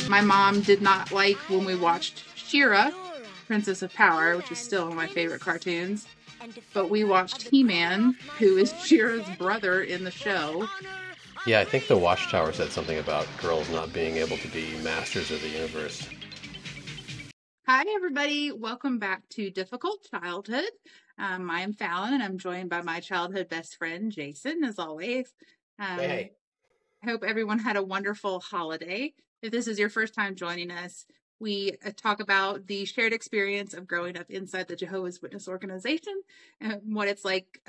My mom did not like when we watched She-Ra, Princess of Power, which is still one of my favorite cartoons. But we watched He-Man, who is She-Ra's brother in the show. Yeah, I think the Watchtower said something about girls not being able to be masters of the universe. Hi, everybody. Welcome back to Difficult Childhood. I am Fallon, and I'm joined by my childhood best friend, Jason, as always. Hey. I hope everyone had a wonderful holiday. If this is your first time joining us, we talk about the shared experience of growing up inside the Jehovah's Witness organization and what it's like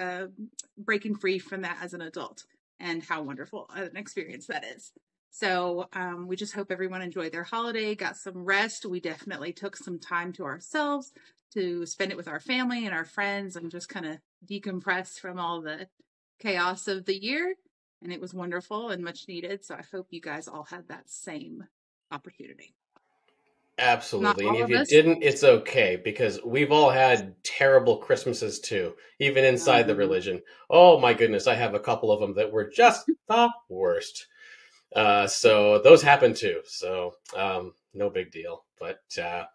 breaking free from that as an adult and how wonderful an experience that is. So we just hope everyone enjoyed their holiday, got some rest. We definitely took some time to ourselves to spend it with our family and our friends and just kind of decompress from all the chaos of the year. And it was wonderful and much needed. So I hope you guys all had that same opportunity. Not Absolutely. And all if of you us. didn't, it's okay, because we've all had terrible Christmases too, even inside the religion. Oh my goodness, I have a couple of them that were just the worst. So those happen too. So no big deal. But yeah.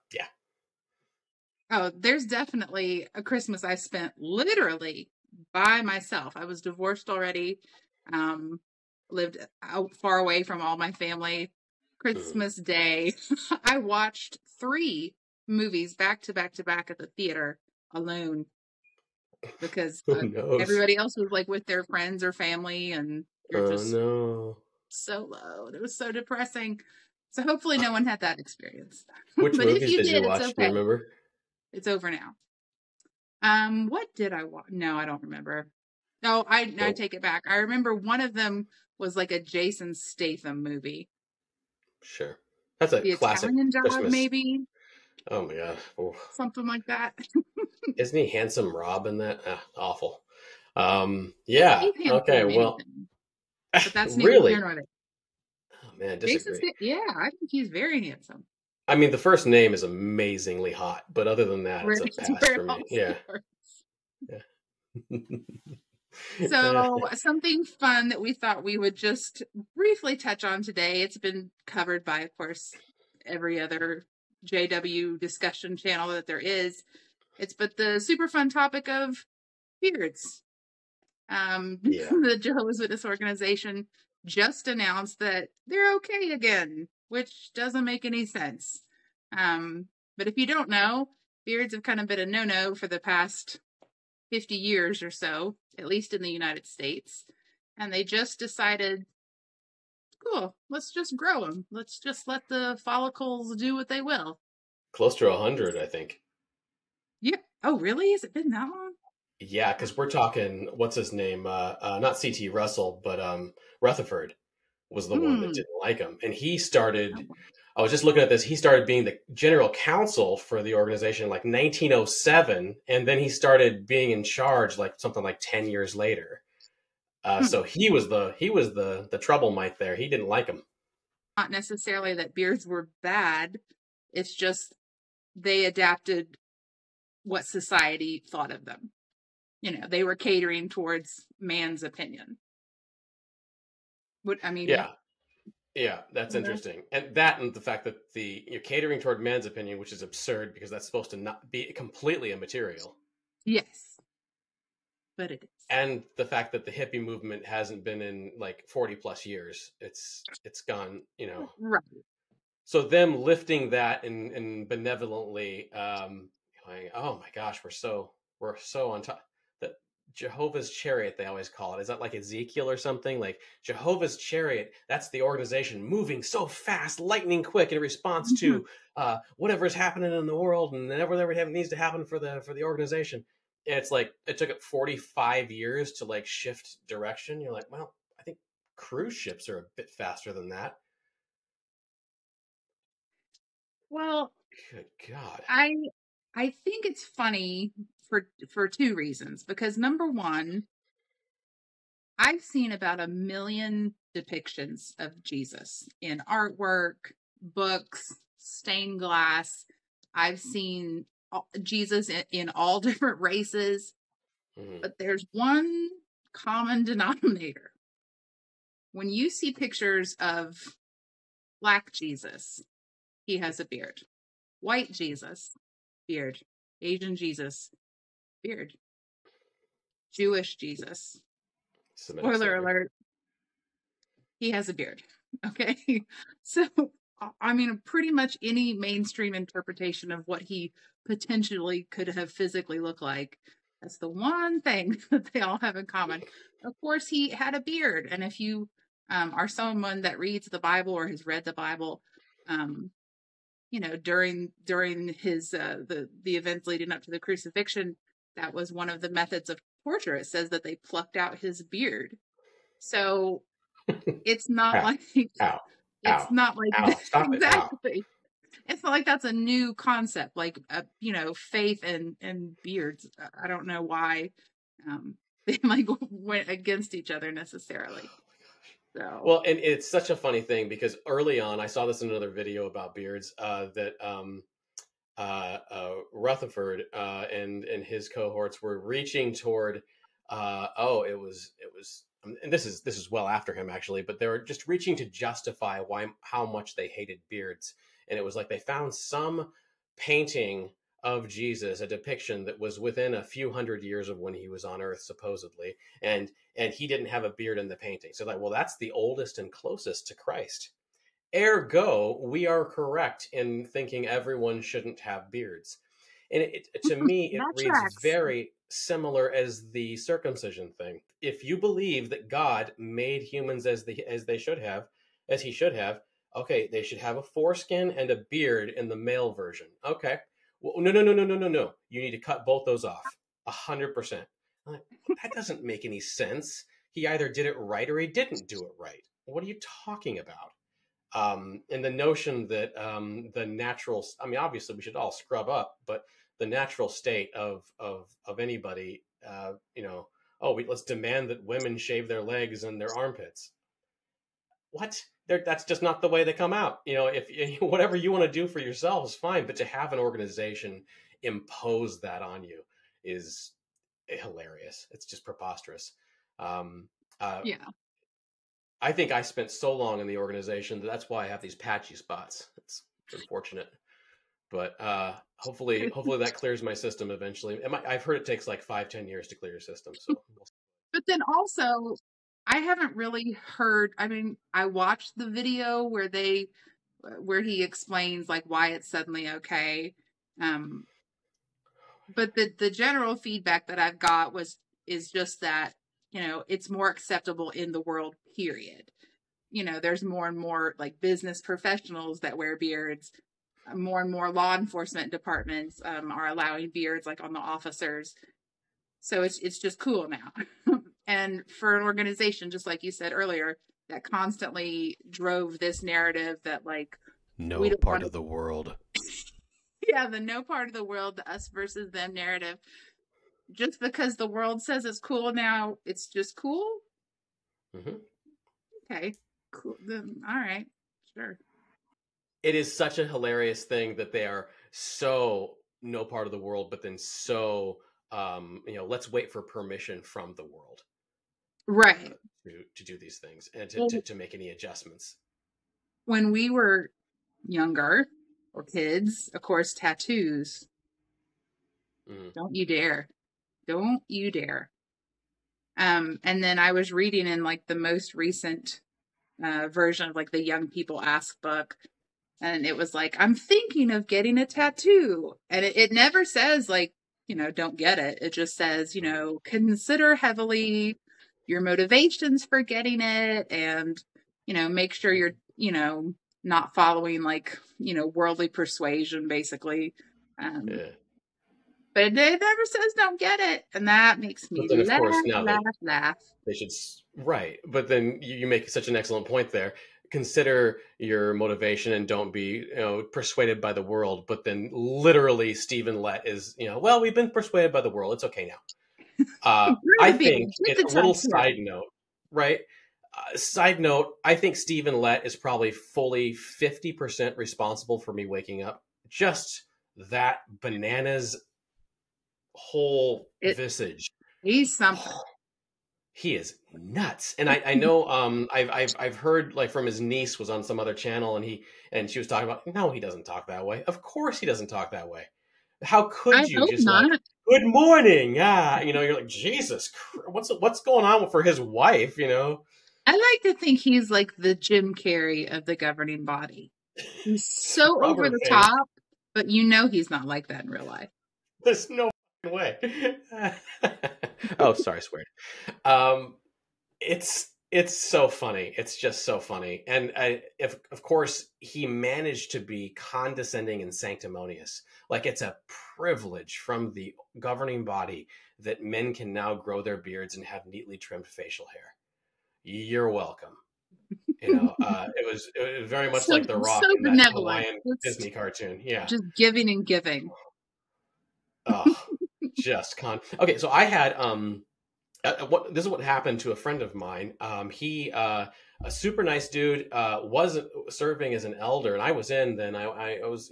Oh, there's definitely a Christmas I spent literally by myself. I was divorced already, lived out far away from all my family. Christmas Day, I watched 3 movies back to back to back at the theater alone because Who knows? everybody else was like with their friends or family, and you're Oh just no. solo. It was so depressing. So hopefully no one had that experience. Which But if movies you did you did, it's watch? Do you okay. remember? It's over now. What did I watch? No, I don't remember. No, I Nope. take it back. I remember one of them was like a Jason Statham movie. Sure. That's a The classic Italian Job, Christmas. maybe. Oh my god. Oh. Something like that. Isn't he handsome Rob in that? Awful. Yeah. He's handsome Okay. in Well, anything. But that's neither here really? nor there. Oh man, Jason disagree. Statham, yeah, I think he's very handsome. I mean, the first name is amazingly hot, but other than that, it's a It's pass where it for all me. Yeah. starts. Yeah. So, something fun that we thought we would just briefly touch on today. It's been covered by, of course, every other JW discussion channel that there is. It's but the super fun topic of beards. Yeah. The Jehovah's Witness organization just announced that they're okay again, which doesn't make any sense. But if you don't know, beards have kind of been a no-no for the past 50 years or so, at least in the United States. And they just decided, cool, let's just grow them. Let's just let the follicles do what they will. Close to 100, I think. Yeah. Oh, really? Has it been that long? Yeah, because we're talking, what's his name? Not C.T. Russell, but Rutherford was the one that Hmm. didn't like him. And he started, I was just looking at this, he started being the general counsel for the organization in like 1907, and then he started being in charge like something like 10 years later. So he was the trouble mite there. He didn't like him. Not necessarily that beards were bad. It's just they adapted what society thought of them. They were catering towards man's opinion. What I mean, Yeah, yeah, that's mhm. interesting. And the fact that you're catering toward man's opinion, which is absurd because that's supposed to not be completely immaterial. Yes, but it is. And the fact that the hippie movement hasn't been in like 40 plus years. It's gone, Right. so them lifting that and benevolently going, oh my gosh, we're so on top. The Jehovah's Chariot, they always call it. Is that like Ezekiel or something? Like Jehovah's Chariot, that's the organization moving so fast, lightning quick in response Mhm. to whatever's happening in the world and whatever needs to happen for the organization. And it's like it took it 45 years to like shift direction. You're like, well, I think cruise ships are a bit faster than that. Well, Good God. I I think it's funny for 2 reasons. Because number 1, I've seen about 1,000,000 depictions of Jesus in artwork, books, stained glass. I've seen Jesus in all different races, Mhm. but there's one common denominator. When you see pictures of Black Jesus, he has a beard. White Jesus, beard. Asian Jesus, beard. Jewish Jesus, Semitic spoiler Savior. alert, he has a beard. Okay. So, I mean, pretty much any mainstream interpretation of what he potentially could have physically looked like. That's the one thing that they all have in common. Of course, he had a beard. And if you are someone that reads the Bible or has read the Bible, you know, during his the events leading up to the crucifixion, that was one of the methods of torture. It says that they plucked out his beard. So it's not Ow, like ow, it's ow, not like ow, stop it, ow. exactly. It's not like that's a new concept, like you know, faith and beards. I don't know why they like went against each other necessarily. So Well, and it's such a funny thing because early on, I saw this in another video about beards that Rutherford and his cohorts were reaching toward. It was, and this is well after him actually, but they were just reaching to justify how much they hated beards, and it was like they found some painting of Jesus, a depiction that was within a few hundred years of when he was on Earth supposedly, and he didn't have a beard in the painting. So like, well, that's the oldest and closest to Christ. Ergo, we are correct in thinking everyone shouldn't have beards. And to me, it that reads tracks. very similar as the circumcision thing. If you believe that God made humans as he should have, okay, they should have a foreskin and a beard in the male version. Okay, well, no. You need to cut both those off, 100%. Like, that doesn't make any sense. He either did it right or he didn't do it right. What are you talking about? And the notion that the natural, I mean, obviously we should all scrub up, but the natural state of anybody, you know, let's demand that women shave their legs and their armpits. What? That's just not the way they come out. You know, if whatever you want to do for yourself is fine, but to have an organization impose that on you is hilarious. It's just preposterous. Yeah. I think I spent so long in the organization that's why I have these patchy spots. It's unfortunate, but hopefully that clears my system eventually. I've heard it takes like 5-10 years to clear your system. So, But then also, I haven't really heard. I mean, I watched the video where he explains like why it's suddenly okay. But the general feedback that I've got is just that, you know, it's more acceptable in the world, period. You know, there's more and more like business professionals that wear beards. More and more law enforcement departments are allowing beards, like on the officers. So it's just cool now. And for an organization, just like you said earlier, that constantly drove this narrative that like no part of the world. Yeah, the no part of the world, the us versus them narrative. Just because the world says it's cool now, it's just cool. Mm-hmm. Okay, cool. Then, all right, sure. It is such a hilarious thing that they are so no part of the world, but then so you know, let's wait for permission from the world, Right. To do these things and Well, to make any adjustments. when we were younger or kids, of course, tattoos. Don't you dare. Don't you dare. And then I was reading in like the most recent version of like the Young People Ask book. And it was like, I'm thinking of getting a tattoo. And it never says like, you know, don't get it. It just says, you know, consider heavily your motivations for getting it and, you know, make sure you're, you know, not following like, you know, worldly persuasion, basically. Yeah. But it never says don't get it. And that makes me But then, laugh, of course, now laugh. they should, right. But then you make such an excellent point there. Consider your motivation and don't be, you know, persuaded by the world. But then literally Stephen Lett is, you know, well, we've been persuaded by the world. It's okay now. I think it's a little side note, right? Side note, I think Stephen Lett is probably fully 50% responsible for me waking up. Just that bananas whole visage. He's something. he is nuts. And I know I've heard like from his niece was on some other channel and she was talking about, no, he doesn't talk that way. Of course he doesn't talk that way. How I could you hope just like, not. good morning? Yeah, you're like, Jesus, what's going on for his wife, I like to think he's like the Jim Carrey of the governing body. He's so over Rubber the face. top, but he's not like that in real life. There's no way. Oh, sorry, swear. Um, it's so funny. It's just so funny. And of course, he managed to be condescending and sanctimonious. Like it's a privilege from the governing body that men can now grow their beards and have neatly trimmed facial hair. You're welcome. It was very much like The Rock so in that benevolent. Hawaiian Disney cartoon. Yeah. Just giving and giving. Oh, Okay, so I had this is what happened to a friend of mine. He a super nice dude, was serving as an elder, and I was in. Then I was,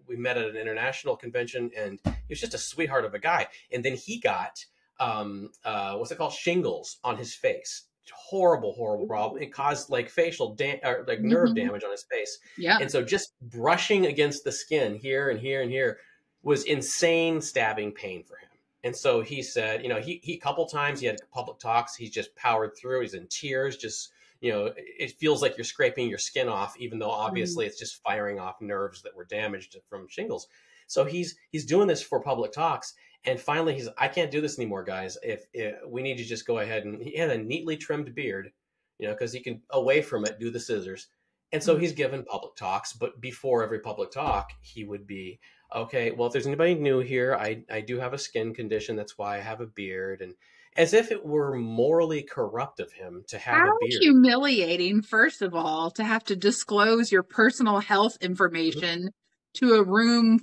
we met at an international convention, and he was just a sweetheart of a guy. And then he got what's it called, shingles on his face. Horrible problem. It caused like facial nerve damage on his face. Yeah. And so just brushing against the skin here and here and here was insane stabbing pain for him. And so he said, he a couple times he had public talks. He's just powered through. He's in tears. Just, it feels like you're scraping your skin off, even though obviously it's just firing off nerves that were damaged from shingles. So he's doing this for public talks. And finally I can't do this anymore, guys. If we need to just go ahead, and he had a neatly trimmed beard, because he can away from it, do the scissors. And so he's given public talks, but before every public talk, he would be, okay, well, if there's anybody new here, I do have a skin condition. That's why I have a beard. And as if it were morally corrupt of him to have a beard. How humiliating, first of all, to have to disclose your personal health information to a room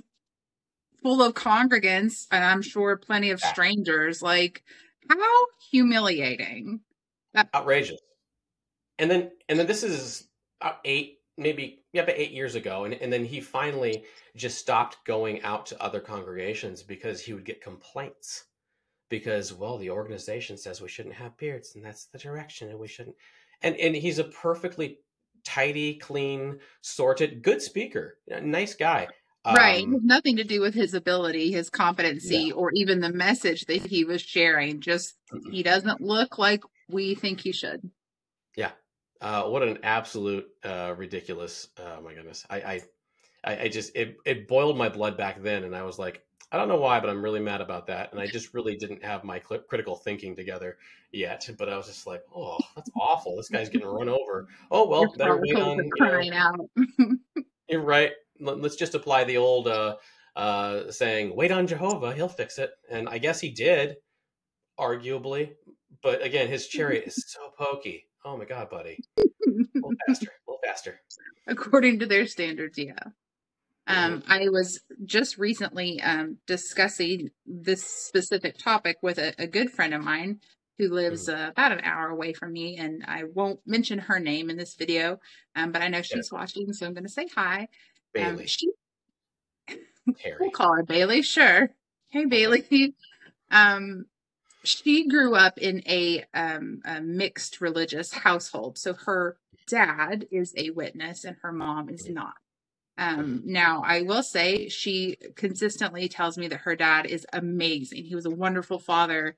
full of congregants, and I'm sure plenty of strangers. Like, how humiliating. Outrageous. And then this is 8 years ago. And then he finally just stopped going out to other congregations because he would get complaints. Because, well, the organization says we shouldn't have beards, and that's the direction, and we shouldn't. And he's a perfectly tidy, clean, sorted, good speaker, nice guy. Right. It has nothing to do with his ability, his competency, or even the message that he was sharing. Just, he doesn't look like we think he should. Yeah. What an absolute ridiculous. Oh my goodness. I just, it boiled my blood back then. And I was like, I don't know why, but I'm really mad about that. And I just really didn't have my critical thinking together yet. But I was just like, oh, that's awful. This guy's getting run over. Oh, well, better wait on. Crying out. You're right. Let's just apply the old saying, wait on Jehovah, he'll fix it. And I guess he did, arguably. But again, his chariot is so pokey. Oh my God, buddy. A little faster. According to their standards, yeah. I was just recently discussing this specific topic with a good friend of mine who lives about an hour away from me, and I won't mention her name in this video, but I know she's watching, so I'm going to say hi. Bailey. We'll call her Bailey, sure. Hey, Bailey. She grew up in a mixed religious household, so her dad is a witness and her mom is not. Now, I will say she consistently tells me that her dad is amazing. He was a wonderful father,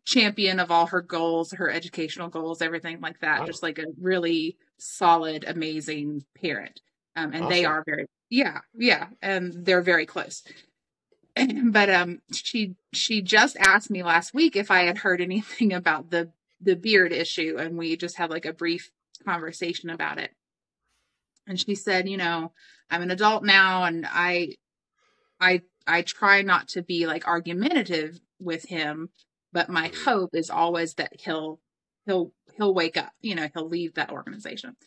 champion of all her goals, her educational goals, everything like that. Wow. Just like a really solid, amazing parent. And awesome. They are very, and they're very close. But she just asked me last week if I had heard anything about the beard issue, and we just had like a brief conversation about it. And she said, I'm an adult now, and I try not to be like argumentative with him, but my hope is always that he'll wake up, he'll leave that organization.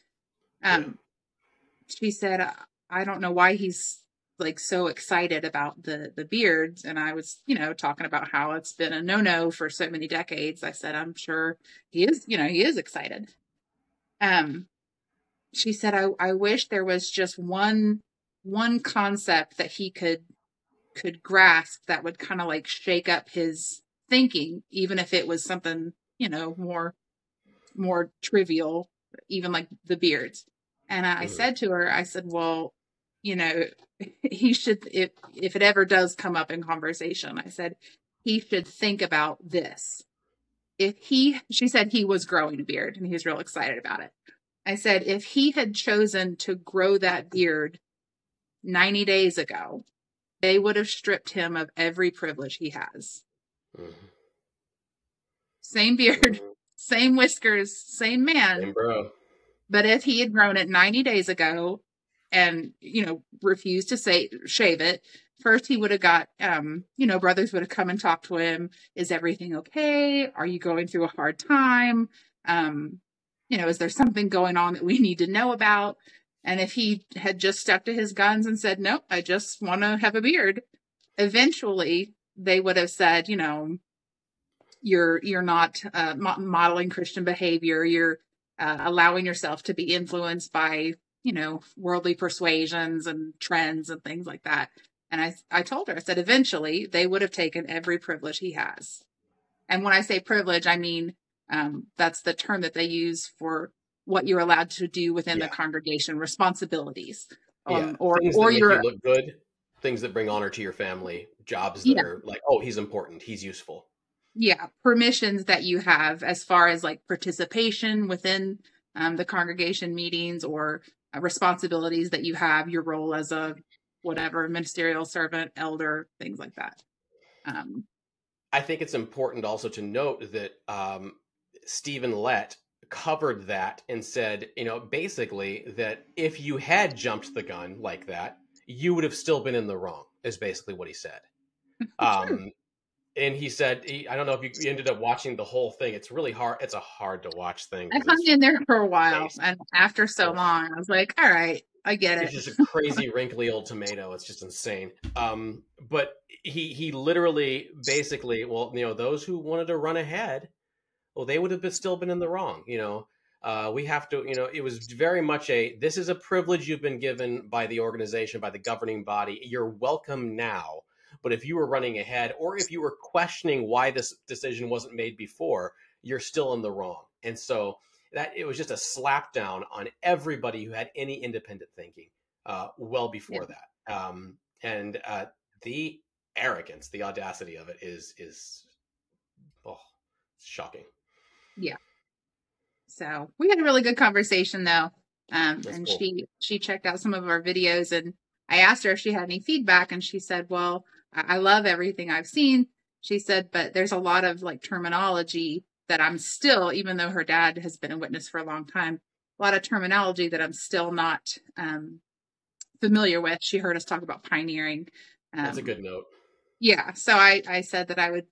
She said, I don't know why he's like so excited about the beards. And I was, talking about how it's been a no-no for so many decades. I said, I'm sure he is excited. She said, I wish there was just one concept that he could grasp that would kind of like shake up his thinking, even if it was something, you know, more trivial, even like the beards. And I said to her, I said, well, you know, he should, if it ever does come up in conversation, I said, he should think about this. She said he was growing a beard and he was real excited about it. I said, if he had chosen to grow that beard 90 days ago, they would have stripped him of every privilege he has. Same beard, same whiskers, same man. Same bro. But if he had grown it 90 days ago and, you know, refused to shave it, first he would have got, you know, brothers would have come and talked to him. Is everything okay? Are you going through a hard time? You know, is there something going on that we need to know about? And if he had just stuck to his guns and said, nope, I just want to have a beard, eventually they would have said, you know, you're not modeling Christian behavior. You're allowing yourself to be influenced by, you know, worldly persuasions and trends and things like that. And I told her, I said, eventually they would have taken every privilege he has. And when I say privilege, I mean, that's the term that they use for what you're allowed to do within the congregation, responsibilities. Or things that make you look good, things that bring honor to your family, jobs that are like, oh, he's important, he's useful. Yeah, permissions that you have as far as like participation within the congregation meetings, or responsibilities that you have, your role as a whatever, ministerial servant, elder, things like that. I think it's important also to note that Stephen Lett covered that and said, you know, basically that if you had jumped the gun like that, you would have still been in the wrong, is basically what he said. And he said, I don't know if you ended up watching the whole thing. It's really hard. It's a hard to watch thing. I hung in there for a while. And after so long, I was like, all right, I get it. It's just a crazy, wrinkly old tomato. It's just insane. But he literally basically, well, you know, those who wanted to run ahead, well, they would have still been in the wrong. You know, we have to, you know, it was very much this is a privilege you've been given by the organization, by the governing body. You're welcome now. But if you were running ahead, or if you were questioning why this decision wasn't made before, you're still in the wrong. And so that it was just a slap down on everybody who had any independent thinking well before that. And the arrogance, the audacity of it is shocking. Yeah. So we had a really good conversation though. And cool. she checked out some of our videos, and I asked her if she had any feedback, and she said, well, I love everything I've seen. She said, but there's a lot of like terminology that I'm still, even though her dad has been a witness for a long time, a lot of terminology that I'm still not familiar with. She heard us talk about pioneering. That's a good note. Yeah. So I said that I would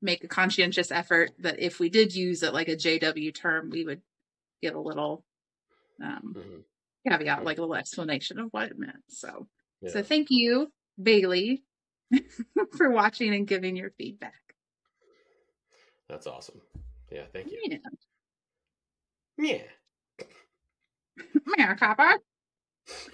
make a conscientious effort that if we did use it like a JW term, we would give a little caveat, like a little explanation of what it meant. So thank you, Bailey, for watching and giving your feedback. That's awesome. Yeah, thank you. Yeah. Yeah, Copper.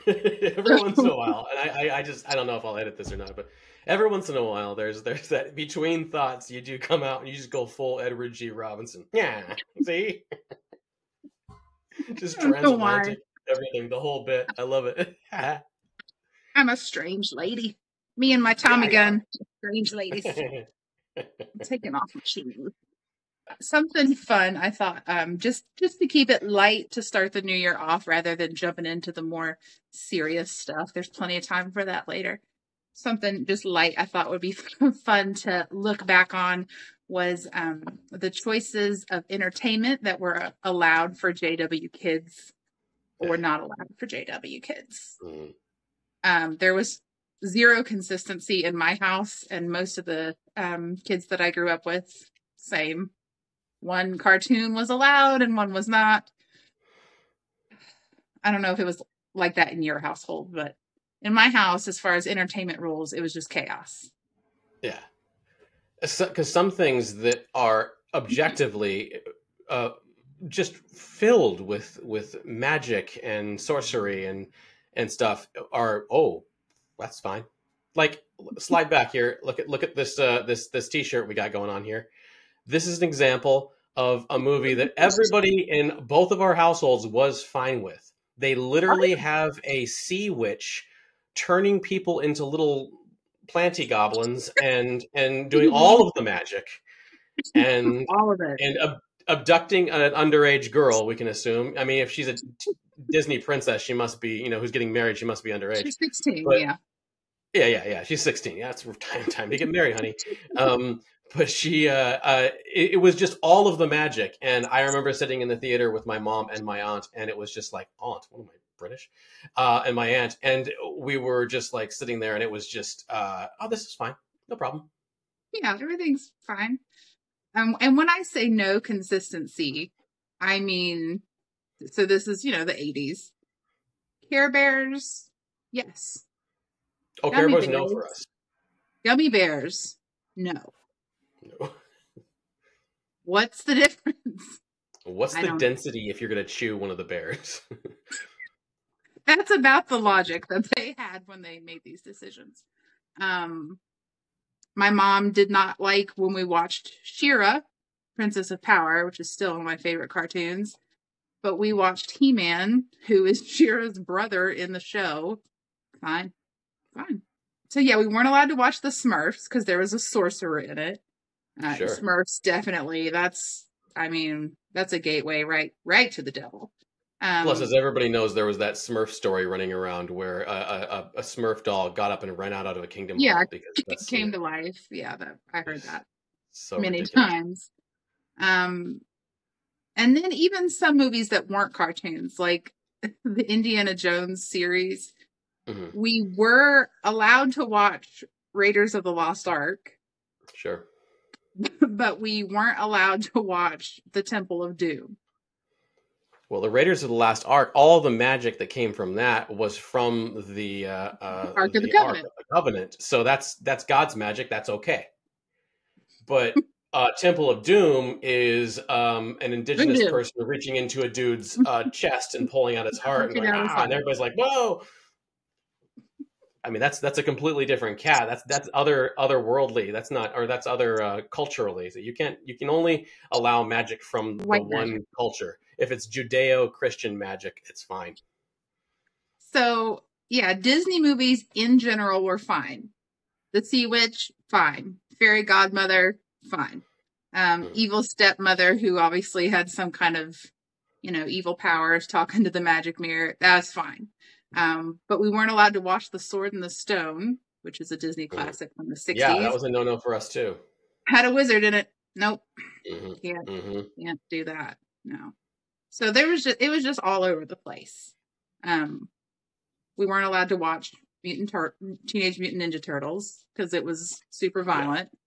Every once in a while, and I don't know if I'll edit this or not, but every once in a while there's that between thoughts you do come out and you just go full Edward G. Robinson. Yeah, see? Just transatlantic, everything, the whole bit. I love it. I'm a strange lady. Me and my Tommy gun. Strange ladies. I'm taking off my shoes. Something fun, I thought, just to keep it light to start the new year off rather than jumping into the more serious stuff. There's plenty of time for that later. Something just light I thought would be fun to look back on was the choices of entertainment that were allowed for JW kids or not allowed for JW kids. There was zero consistency in my house, and most of the kids that I grew up with, same. One cartoon was allowed and one was not. I don't know if it was like that in your household, but in my house, as far as entertainment rules, it was just chaos. Yeah. Because some things that are objectively just filled with magic and sorcery and stuff are, oh, that's fine. Like slide back here. Look at this this T-shirt we got going on here. This is an example of a movie that everybody in both of our households was fine with. They literally have a sea witch turning people into little planty goblins and doing all of the magic and all of it, and abducting an underage girl. We can assume. I mean, if she's a Disney princess, she must be, who's getting married. She must be underage. She's 16, but, yeah. Yeah. She's 16. Yeah, it's time to get married, honey. But she, it was just all of the magic. And I remember sitting in the theater with my mom and my aunt, and it was just like, aunt, what am I, British? And my aunt, and we were just like sitting there, and it was just, oh, this is fine. No problem. Yeah, everything's fine. And when I say no consistency, I mean, so this is, the 80s. Care Bears, yes. Oh, Care Bears, no for us. Gummy Bears, no. No. What's the difference? What's the density if you're going to chew one of the bears? That's about the logic that they had when they made these decisions. My mom did not like when we watched She-Ra, Princess of Power, which is still one of my favorite cartoons. But we watched He-Man, who is She-Ra's brother in the show. Fine. So yeah, we weren't allowed to watch the Smurfs because there was a sorcerer in it. Sure. Smurfs, definitely. That's a gateway right to the devil. Plus, as everybody knows, there was that Smurf story running around where a Smurf doll got up and ran out of a kingdom. Yeah, it came to life. Yeah, I heard that so many times. And then even some movies that weren't cartoons, like the Indiana Jones series, we were allowed to watch Raiders of the Lost Ark. Sure. But we weren't allowed to watch the Temple of Doom. Well, the Raiders of the Lost Ark, all the magic that came from that was from the Ark of the Covenant. So that's God's magic. That's okay. But Temple of Doom is an indigenous person reaching into a dude's chest and pulling out his heart, and everybody's like, "Whoa!" I mean, that's a completely different cat. That's otherworldly. That's not, or that's other culturally. So you can only allow magic from the one culture. If it's Judeo-Christian magic, it's fine. So yeah, Disney movies in general were fine. The Sea Witch, fine. Fairy Godmother, fine. Evil Stepmother, who obviously had some kind of, evil powers, talking to the magic mirror, that's fine. But we weren't allowed to watch The Sword and the Stone, which is a Disney classic from the 60s. Yeah, that was a no-no for us too. Had a wizard in it. Nope. Can't do that. No. So it was just all over the place. We weren't allowed to watch Teenage Mutant Ninja Turtles because it was super violent. Yeah.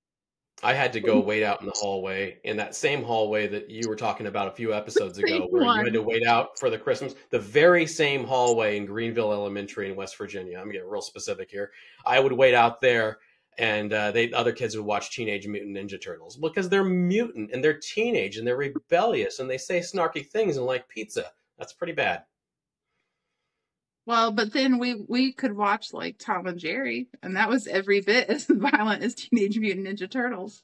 I had to go wait out in the hallway, in that same hallway that you were talking about a few episodes ago, where you had to wait out for the Christmas. The very same hallway in Greenville Elementary in West Virginia. I'm getting real specific here. I would wait out there, and other kids would watch Teenage Mutant Ninja Turtles because they're mutant and they're teenage and they're rebellious and they say snarky things and like pizza. That's pretty bad. Well, but then we could watch like Tom and Jerry, and that was every bit as violent as Teenage Mutant Ninja Turtles.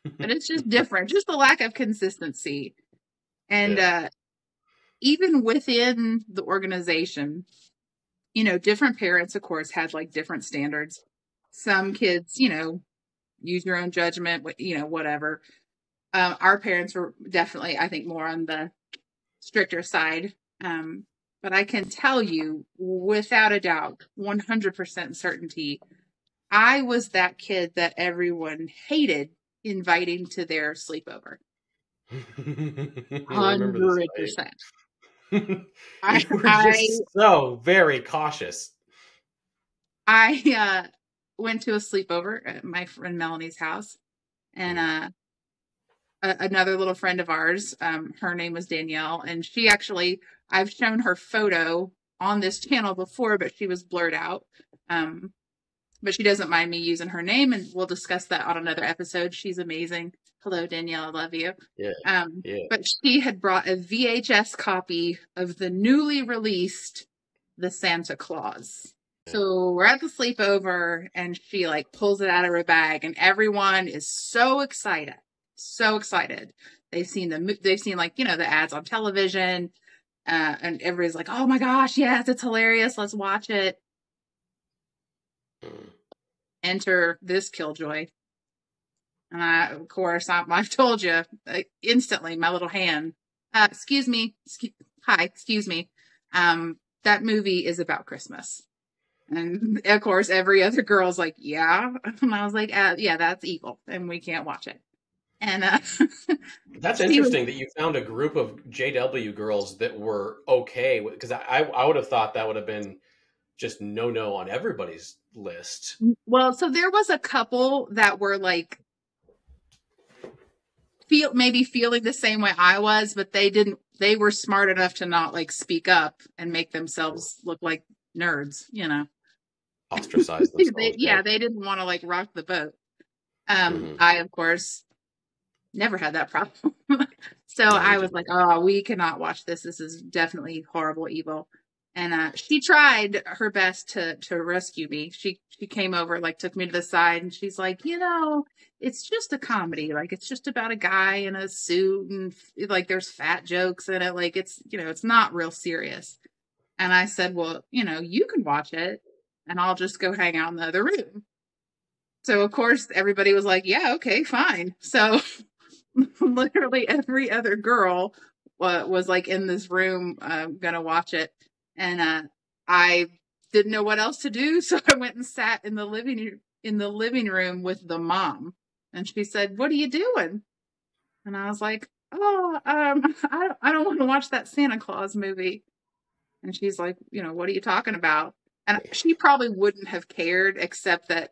But it's just different, just the lack of consistency. And even within the organization, different parents, of course, had like different standards. Some kids, use your own judgment, whatever. Our parents were definitely, I think, more on the stricter side. But I can tell you, without a doubt, 100% certainty, I was that kid that everyone hated inviting to their sleepover. 100%. You were just so very cautious. I went to a sleepover at my friend Melanie's house, and another little friend of ours, her name was Danielle, and she actually, I've shown her photo on this channel before, but she was blurred out. But she doesn't mind me using her name, and we'll discuss that on another episode. She's amazing. Hello, Danielle. I love you. Yeah. But she had brought a VHS copy of the newly released The Santa Claus. So we're at the sleepover, and she like pulls it out of her bag, and everyone is so excited, so excited. They've seen like, the ads on television, and everybody's like, "Oh my gosh, yes, it's hilarious. Let's watch it." Enter this killjoy, and of course, I've told you instantly. My little hand. Excuse me. Hi. Excuse me. That movie is about Christmas. And of course, every other girl's like, yeah. And I was like, yeah, that's evil, and we can't watch it. And that's interesting that you found a group of JW girls that were okay with, because I would have thought that would have been just no on everybody's list. Well, so there was a couple that were like feeling the same way I was, but they were smart enough to not like speak up and make themselves look like nerds, Ostracize themselves. They didn't want to like rock the boat. I, of course, never had that problem. So I was like, oh, we cannot watch this. This is definitely horrible evil. And she tried her best to rescue me. She came over, like took me to the side, and she's like, it's just a comedy. Like, it's just about a guy in a suit, and like there's fat jokes in it. Like, it's, it's not real serious. And I said, well, you can watch it, and I'll just go hang out in the other room. So, of course, everybody was like, yeah, okay, fine. So literally every other girl was like in this room gonna watch it. And I didn't know what else to do. So I went and sat in the living room with the mom. And she said, what are you doing? And I was like, oh, I don't want to watch that Santa Claus movie. And she's like, what are you talking about? And she probably wouldn't have cared, except that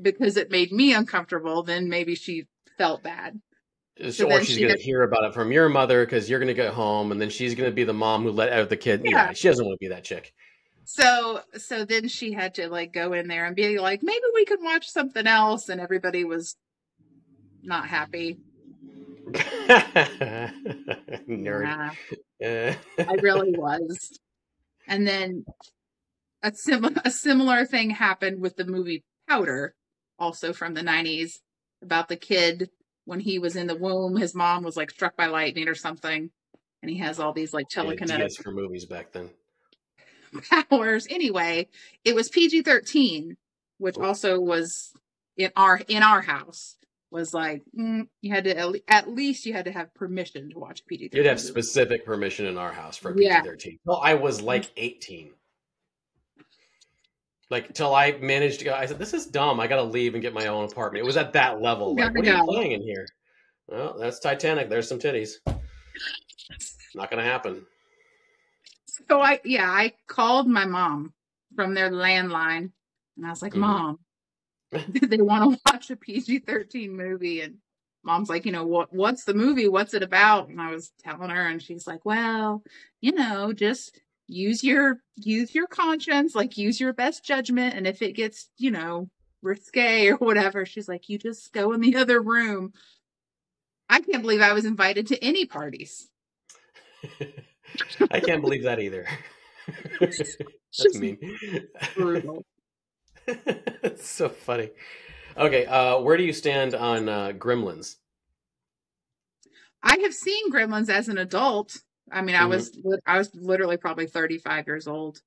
because it made me uncomfortable, then maybe she felt bad. So or she's going to hear about it from your mother because you're going to get home, and then she's going to be the mom who let out the kid. Yeah, she doesn't want to be that chick. So then she had to like go in there and be like, maybe we could watch something else. And everybody was not happy. Nerd. I really was. And then a similar thing happened with the movie Powder, also from the 90s, about the kid when he was in the womb. His mom was like struck by lightning or something, and he has all these like telekinetic for movies back then powers. Anyway, it was PG-13, which also was in our house. Was like you had to at least you had to have permission to watch PG-13. You'd have specific permission in our house for PG-13. Well, I was like 18. Like, till I managed to go, I said, this is dumb. I got to leave and get my own apartment. It was at that level. Like, what are you playing in here? Well, that's Titanic. There's some titties. Not going to happen. So I called my mom from their landline, and I was like, Mom, they want to watch a PG-13 movie. And Mom's like, what's the movie? What's it about? And I was telling her, and she's like, well, just use your conscience, like use your best judgment. And if it gets, risque or whatever, she's like, you just go in the other room. I can't believe I was invited to any parties. I can't believe that either. That's mean. Brutal. It's so funny. Okay, where do you stand on Gremlins? I have seen Gremlins as an adult. I mean, I was literally probably 35 years old.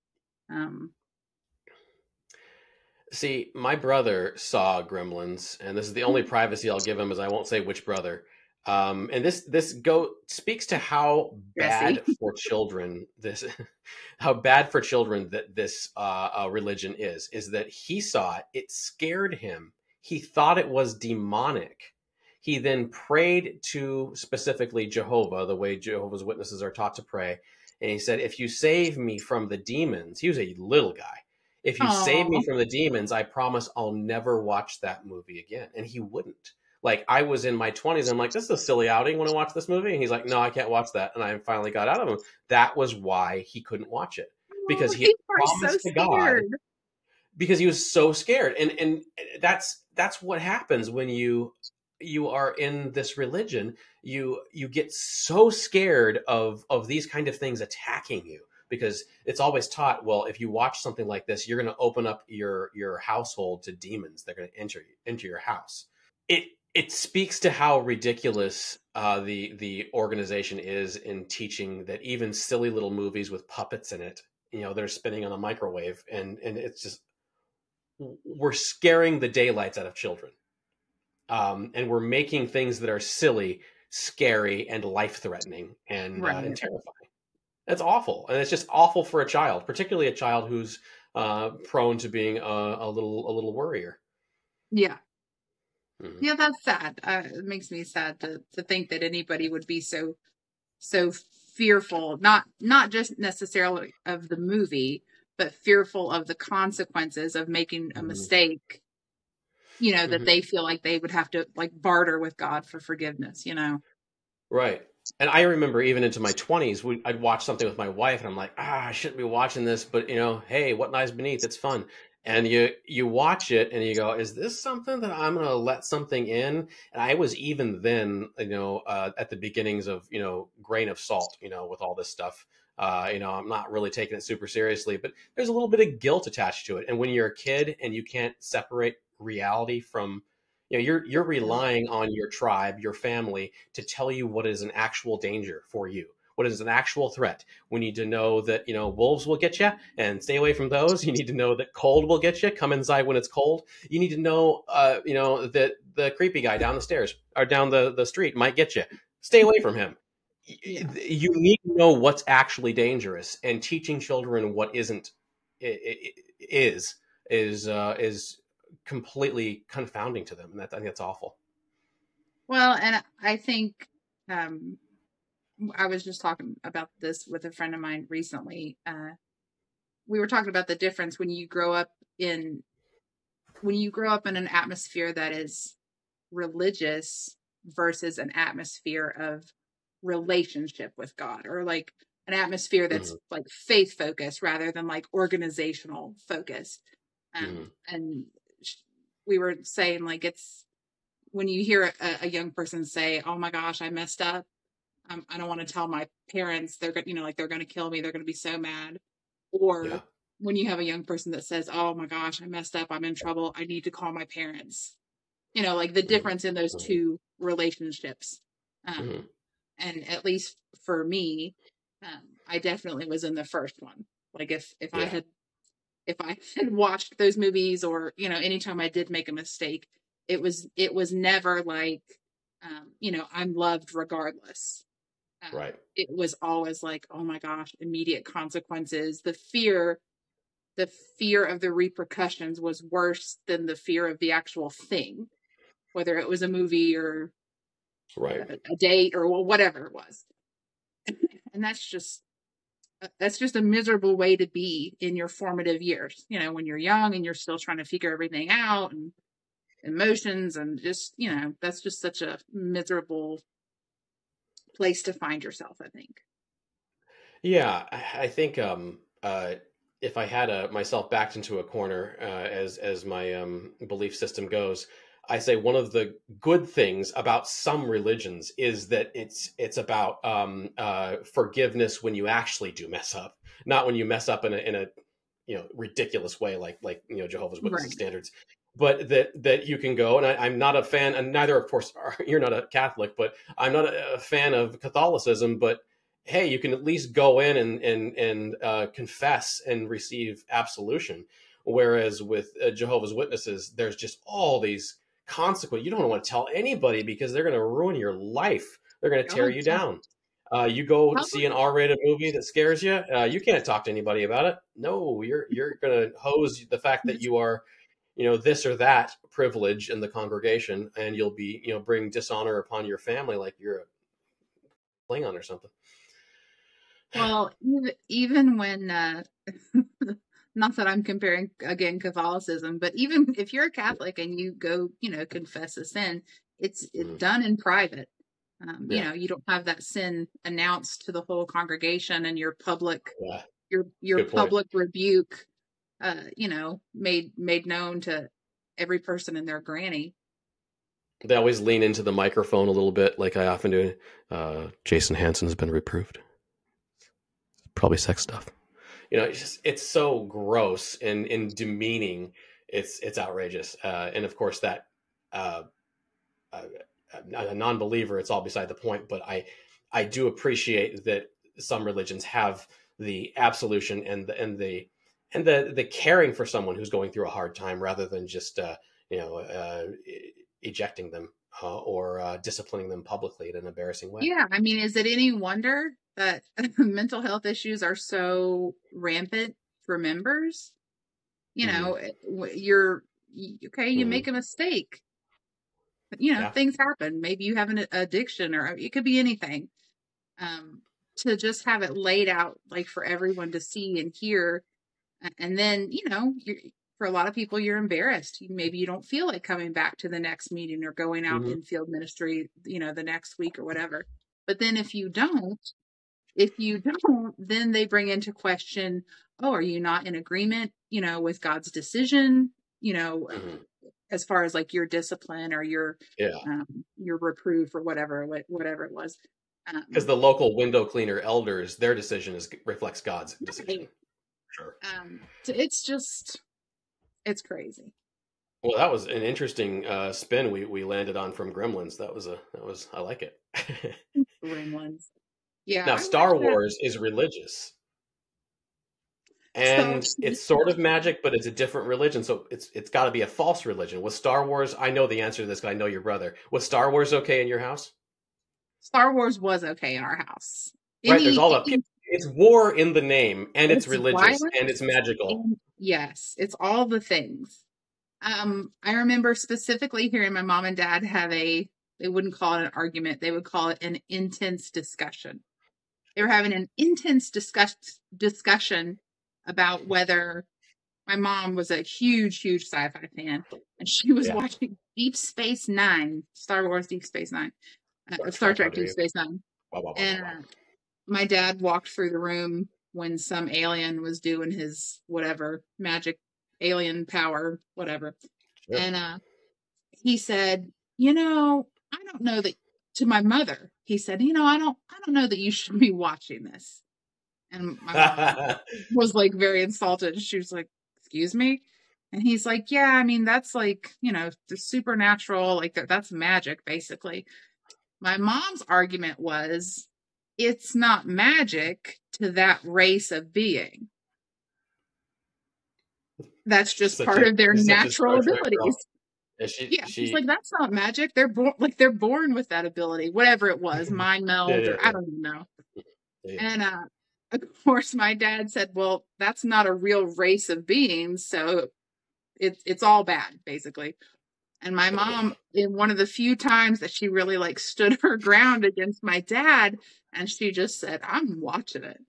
See, my brother saw Gremlins, and this is the only privacy I'll give him, is I won't say which brother. And this speaks to how bad for children that this religion is that he saw it. It scared him. He thought it was demonic. He then prayed to specifically Jehovah, the way Jehovah's Witnesses are taught to pray. And he said, if you save me from the demons, he was a little guy. If you save me from the demons, I promise I'll never watch that movie again. And he wouldn't. Like, I was in my 20s. I'm like, this is a silly outing when I watch this movie. And he's like, no, I can't watch that. And I finally got out of him. That was why he couldn't watch it. Because he promised to God. Because he was so scared. And that's what happens when you are in this religion. You get so scared of these kind of things attacking you. because it's always taught, well, if you watch something like this, you're going to open up your household to demons. They're going to enter into your house. It speaks to how ridiculous the organization is in teaching that even silly little movies with puppets in it, they're spinning on a microwave, and it's just, we're scaring the daylights out of children, and we're making things that are silly scary and life-threatening and terrifying. That's awful, and it's just awful for a child, particularly a child who's prone to being a little worrier. Yeah. Mm-hmm. Yeah, that's sad. It makes me sad to think that anybody would be so fearful, not just necessarily of the movie, but fearful of the consequences of making a mistake. That they feel like they would have to like barter with God for forgiveness. Right. And I remember even into my 20s, I'd watch something with my wife, and I'm like, I shouldn't be watching this, but hey, what lies beneath? It's fun. And you watch it and you go, is this something that I'm going to let something in? And I was even then, at the beginnings of, grain of salt, with all this stuff. I'm not really taking it super seriously, but there's a little bit of guilt attached to it. And when you're a kid and you can't separate reality from, you're relying on your tribe, your family, to tell you what is an actual danger for you, what is an actual threat. We need to know that, wolves will get you and stay away from those. You need to know that cold will get you. Come inside when it's cold. You need to know, that the creepy guy down the stairs or down the street might get you. Stay away from him. Yeah. You need to know what's actually dangerous, and teaching children what isn't is completely confounding to them, and I think that's awful. Well, and I think I was just talking about this with a friend of mine recently. We were talking about the difference when you grow up in an atmosphere that is religious versus an atmosphere of relationship with God, or like an atmosphere that's like faith focused rather than like organizational focused. And we were saying, like, it's when you hear a young person say, oh my gosh, I messed up. I don't want to tell my parents. They're going to kill me. They're going to be so mad. Or when you have a young person that says, oh my gosh, I messed up. I'm in trouble. I need to call my parents. Like the difference in those two relationships. And at least for me, I definitely was in the first one. Like if I had watched those movies, or, anytime I did make a mistake, it was never like, I'm loved regardless. Right. It was always like, oh my gosh, immediate consequences. The fear of the repercussions was worse than the fear of the actual thing, whether it was a movie or a date or whatever it was. And that's just a miserable way to be in your formative years, when you're young and you're still trying to figure everything out, and emotions, and just, that's just such a miserable place to find yourself, I think. Yeah, I think if I had myself backed into a corner, as my belief system goes, I say one of the good things about some religions is that it's about forgiveness when you actually do mess up, not when you mess up in a ridiculous way like Jehovah's Witnesses standards, but that you can go. And I'm not a fan, and neither, of course, you're not a Catholic, but I'm not a fan of Catholicism. But hey, you can at least go in and confess and receive absolution. Whereas with Jehovah's Witnesses, there's just all these consequences. You don't want to tell anybody because they're going to ruin your life. They're going to tear you down. You go see an R-rated movie that scares you. You can't talk to anybody about it. No, you're going to hose the fact that you are, this or that privilege in the congregation, and you'll be, bring dishonor upon your family like you're a Klingon or something. Well, even when, not that I'm comparing again Catholicism, but even if you're a Catholic and you go, confess a sin, it's done in private. You don't have that sin announced to the whole congregation, and your public, your public rebuke, made known to every person and their granny. They always lean into the microphone a little bit, like I often do. Jason Hansen's been reproved. probably sex stuff. You know, it's so gross and demeaning. It's outrageous. And of course that, a non-believer, it's all beside the point, but I do appreciate that some religions have the absolution and the caring for someone who's going through a hard time, rather than just ejecting them or disciplining them publicly in an embarrassing way. Yeah, I mean, is it any wonder that mental health issues are so rampant for members? You know, you make a mistake. You know, things happen. Maybe you have an addiction, or it could be anything. To just have it laid out like for everyone to see and hear, and then for a lot of people, you're embarrassed. Maybe you don't feel like coming back to the next meeting or going out in field ministry, the next week or whatever. But then if you don't, then they bring into question, oh, are you not in agreement, with God's decision, as far as like your discipline or your reproof or whatever it was. Because the local window cleaner elders, their decision reflects God's decision. Right. Sure. It's crazy. Well, that was an interesting spin we landed on from Gremlins. I like it. Gremlins. Yeah. Now, Star Wars is religious. And it's sort of magic, but it's a different religion. So it's got to be a false religion. Was Star Wars, I know the answer to this because I know your brother. Was Star Wars okay in your house? Star Wars was okay in our house. Right, there's all that. It's war in the name, and it's religious, violent, and it's magical. Yes, it's all the things. I remember specifically hearing my mom and dad have they wouldn't call it an argument, they would call it an intense discussion. They were having an intense discussion about whether my mom was a huge sci-fi fan, and she was watching Deep Space Nine, Star Wars Deep Space Nine, Star Trek Deep Space Nine. And my dad walked through the room when some alien was doing his whatever magic alien power, whatever. Sure. And he said, I don't know that, to my mother, he said, I don't know that you should be watching this. And my mom was like very insulted. She was like, excuse me? And he's like, yeah, I mean, that's like, the supernatural, like that's magic, basically. My mom's argument was, it's not magic to that race of being. That's just part of their natural abilities. She's like, that's not magic. They're born with that ability, whatever it was, mind meld, or I don't even know. Yeah. And of course, my dad said, well, that's not a real race of beings, so it's all bad, basically. And my mom, in one of the few times that she really like stood her ground against my dad, and she just said, I'm watching it.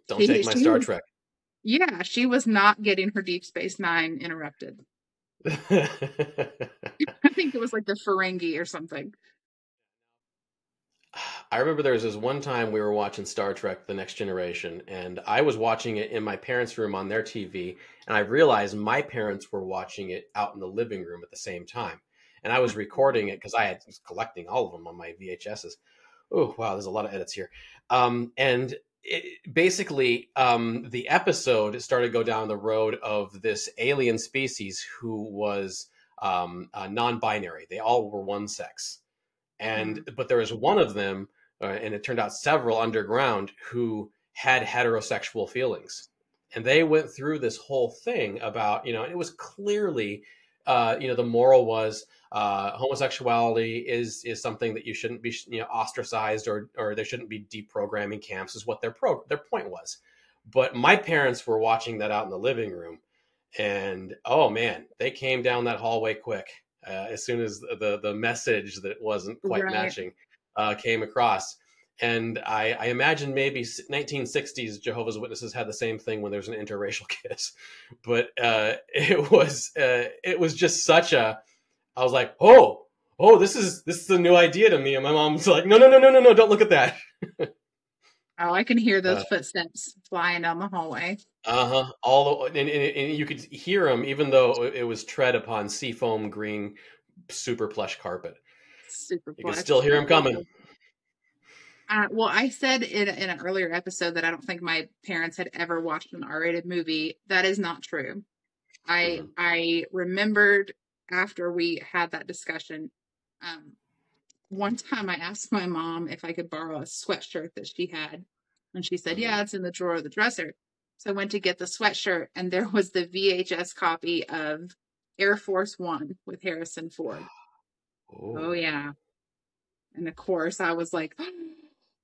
Don't take my Star Trek. Yeah, she was not getting her Deep Space Nine interrupted. I think it was like the Ferengi or something. I remember there was this one time we were watching Star Trek: The Next Generation, and I was watching it in my parents' room on their TV, and I realized my parents were watching it out in the living room at the same time. And I was recording it because I was collecting all of them on my VHSs. Oh, wow, there's a lot of edits here. And basically, the episode started to go down the road of this alien species who was non-binary. They all were one sex. But there was one of them, and it turned out several underground, who had heterosexual feelings. And they went through this whole thing about, it was clearly, the moral was homosexuality is something that you shouldn't be, ostracized, or there shouldn't be deprogramming camps, is what their point was. But my parents were watching that out in the living room, and oh man, they came down that hallway quick. As soon as the message that wasn't quite matching came across. And I imagine maybe 1960s Jehovah's Witnesses had the same thing when there's an interracial kiss. But it was just such a, I was like, oh, this is a new idea to me. And my mom's like, no, don't look at that. Oh, I can hear those footsteps flying down the hallway. And you could hear them, even though it was tread upon seafoam green, super plush carpet. Super plush. You could still hear them coming. Well, I said in an earlier episode that I don't think my parents had ever watched an R-rated movie. That is not true. I remembered after we had that discussion, one time I asked my mom if I could borrow a sweatshirt that she had, and she said, "Yeah, it's in the drawer of the dresser." So I went to get the sweatshirt, and there was the VHS copy of Air Force One with Harrison Ford. Oh yeah, and of course I was like,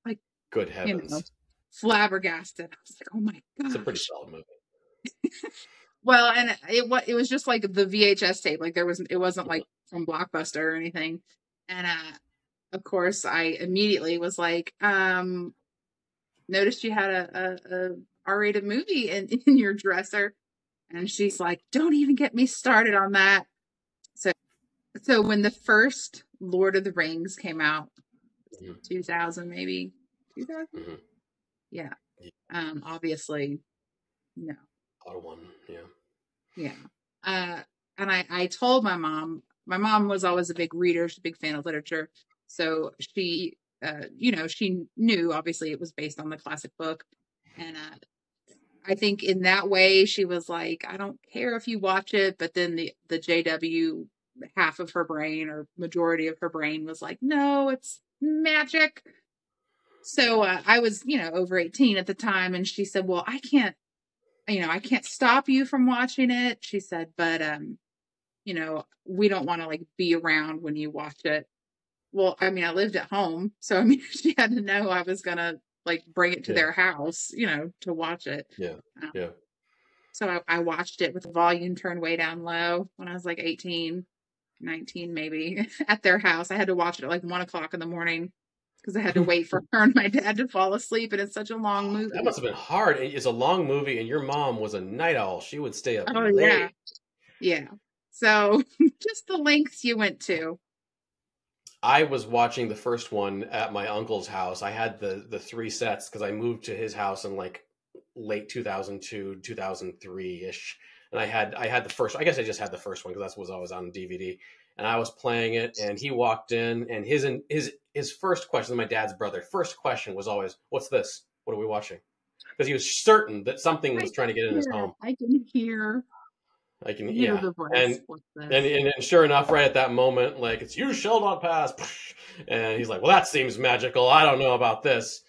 like, Good heavens, flabbergasted. I was like, "Oh my gosh!" It's a pretty solid movie. Well, and it was just like the VHS tape. Like it wasn't like from Blockbuster or anything. And of course, I immediately was like, noticed you had a R-rated movie in your dresser. And she's like, don't even get me started on that. So when the first Lord of the Rings came out, 2000 maybe, 2000? Yeah. Obviously, no. R1, yeah. Yeah. And I told my mom was always a big reader. She's a big fan of literature. So she, she knew obviously it was based on the classic book. And I think in that way, she was like, I don't care if you watch it. But then the JW half of her brain or majority of her brain was like, no, it's magic. So I was, over 18 at the time. And she said, well, I can't stop you from watching it. She said, but, we don't want to like be around when you watch it. Well, I mean, I lived at home. So, I mean, she had to know I was going to like bring it to their house, to watch it. Yeah. Yeah. So I watched it with the volume turned way down low when I was like 18, 19, maybe at their house. I had to watch it at like 1:00 in the morning because I had to wait for her and my dad to fall asleep. And it's such a long movie. That must have been hard. It's a long movie, and your mom was a night owl. She would stay up late. Yeah. Yeah. So just the lengths you went to. I was watching the first one at my uncle's house. I had the 3 sets because I moved to his house in like late 2002, 2003-ish. And I had the first, I guess I just had the first one because that was always on DVD. And I was playing it, and he walked in, and his first question, my dad's brother, first question was always, "What's this? What are we watching?" Because he was certain that something was trying to get in his home. I can hear. Yeah. And sure enough, right at that moment, like, it's "You shall not pass." And he's like, "Well, that seems magical. I don't know about this."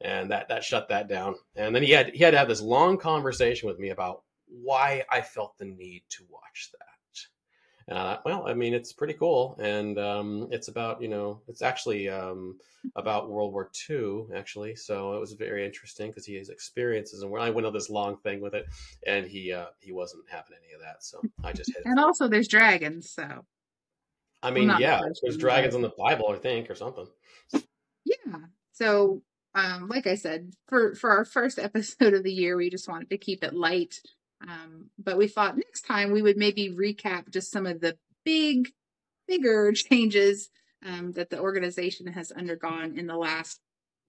And that shut that down. And then he had to have this long conversation with me about why I felt the need to watch that. And I thought, well, I mean, it's pretty cool. And it's about, it's actually about World War II, actually. So it was very interesting because he has experiences. And I went on this long thing with it, and he wasn't having any of that. So I just hit it. And also there's dragons, so. I mean, there's dragons in the Bible, I think, or something. Yeah. So, like I said, for our first episode of the year, we just wanted to keep it light. But we thought next time we would maybe recap just some of the bigger changes that the organization has undergone in the last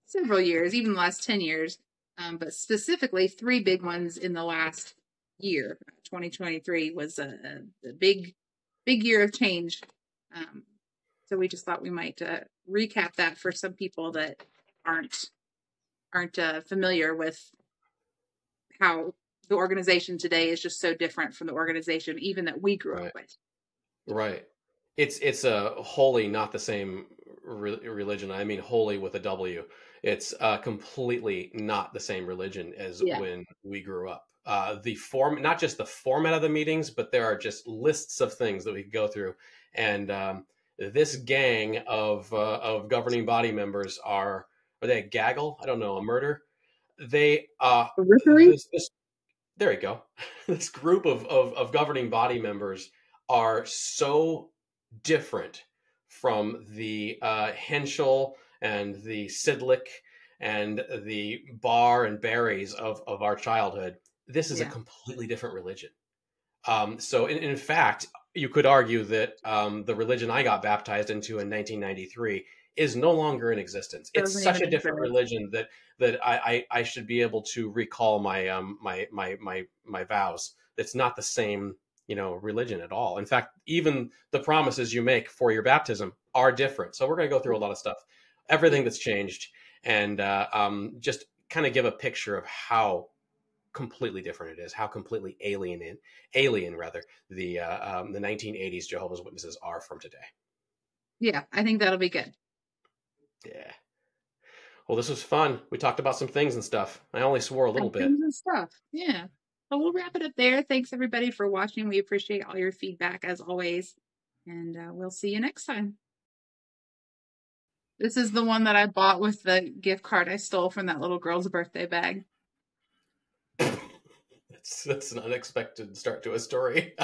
several years, even the last 10 years, but specifically 3 big ones in the last year. 2023 was a big year of change. So we just thought we might recap that for some people that aren't familiar with how the organization today is just so different from the organization even that we grew up with. Right. It's a wholly not the same religion. I mean, wholly with a W. It's completely not the same religion as when we grew up. The form, not just the format of the meetings, but there are just lists of things that we could go through. And this gang of governing body members are they a gaggle? I don't know, a murder? They there you go. This group of governing body members are so different from the Henschel and the Sidlick and the Barr and Berries of our childhood. This is a completely different religion. So in fact, you could argue that the religion I got baptized into in 1993 is no longer in existence. It's such a different religion that I should be able to recall my my vows. It's not the same, religion at all. In fact, even the promises you make for your baptism are different. So we're going to go through a lot of stuff, everything that's changed. and just kind of give a picture of how completely different it is, how completely alien rather the 1980s Jehovah's Witnesses are from today. Yeah, I think that'll be good. Yeah. Well, this was fun. We talked about some things and stuff. I only swore a little bit. Things and stuff. Yeah. So we'll wrap it up there. Thanks everybody for watching. We appreciate all your feedback as always. And we'll see you next time. This is the one that I bought with the gift card I stole from that little girl's birthday bag. That's an unexpected start to a story.